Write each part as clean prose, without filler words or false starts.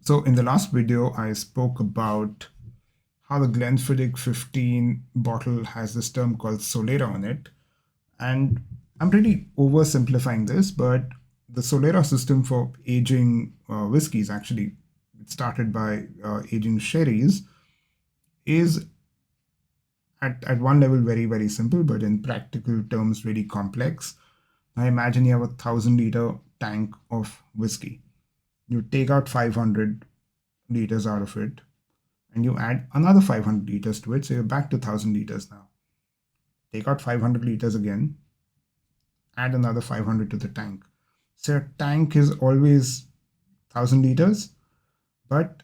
So in the last video, I spoke about how the Glenfiddich 15 bottle has this term called Solera on it. And I'm pretty oversimplifying this, but the Solera system for aging whiskeys, actually, it started by aging sherries, is at one level very, very simple, but in practical terms, really complex. Now imagine you have a 1,000-liter tank of whiskey. You take out 500 liters out of it, and you add another 500 liters to it, so you're back to 1,000 liters now. Take out 500 liters again, add another 500 to the tank. So your tank is always 1,000 liters, but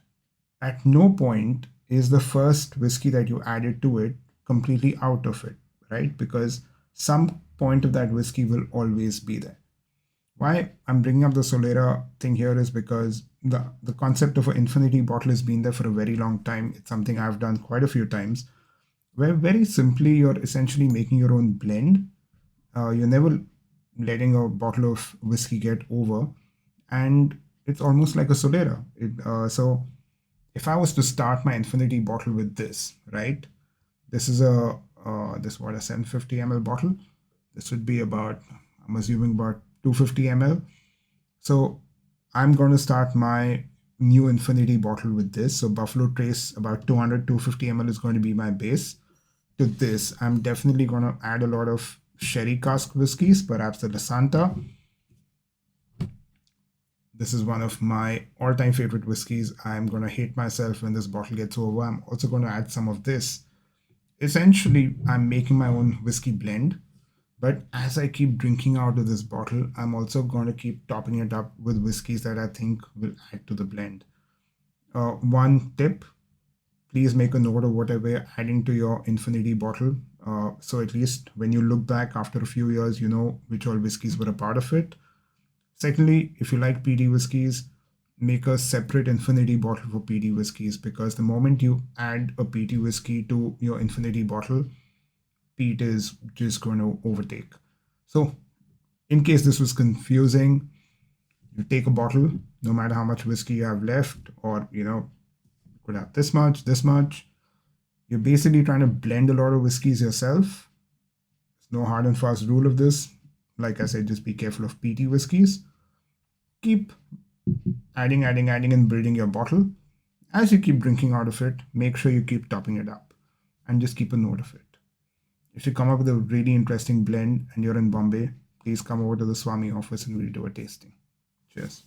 at no point is the first whiskey that you added to it completely out of it, right? Because some point of that whiskey will always be there. Why I'm bringing up the Solera thing here is because the concept of an infinity bottle has been there for a very long time. It's something I've done quite a few times, where very simply you're essentially making your own blend. You're never letting a bottle of whiskey get over, and it's almost like a Solera. So if I was to start my infinity bottle with this, right? This is a 750 ml bottle. This would be about, I'm assuming, about 250 ml. So I'm going to start my new infinity bottle with this. So Buffalo Trace, about 250 ml is going to be my base. To this, I'm definitely going to add a lot of sherry cask whiskeys, perhaps the La Santa. This is one of my all-time favorite whiskeys. I'm going to hate myself when this bottle gets over. I'm also going to add some of this. Essentially, I'm making my own whiskey blend. But as I keep drinking out of this bottle, I'm also going to keep topping it up with whiskeys that I think will add to the blend. One tip, please make a note of whatever you're adding to your infinity bottle. So at least when you look back after a few years, you know which all whiskeys were a part of it. Secondly, if you like peaty whiskeys, make a separate infinity bottle for peaty whiskeys, because the moment you add a peaty whiskey to your infinity bottle, peat is just going to overtake. So in case this was confusing, you take a bottle, no matter how much whiskey you have left, or you could have this much. You're basically trying to blend a lot of whiskeys yourself. There's no hard and fast rule of this. Like I said, just be careful of peaty whiskeys. Keep adding and building your bottle. As you keep drinking out of it, make sure you keep topping it up and just keep a note of it. If you come up with a really interesting blend and you're in Bombay, please come over to the Swami office and we'll do a tasting. Cheers.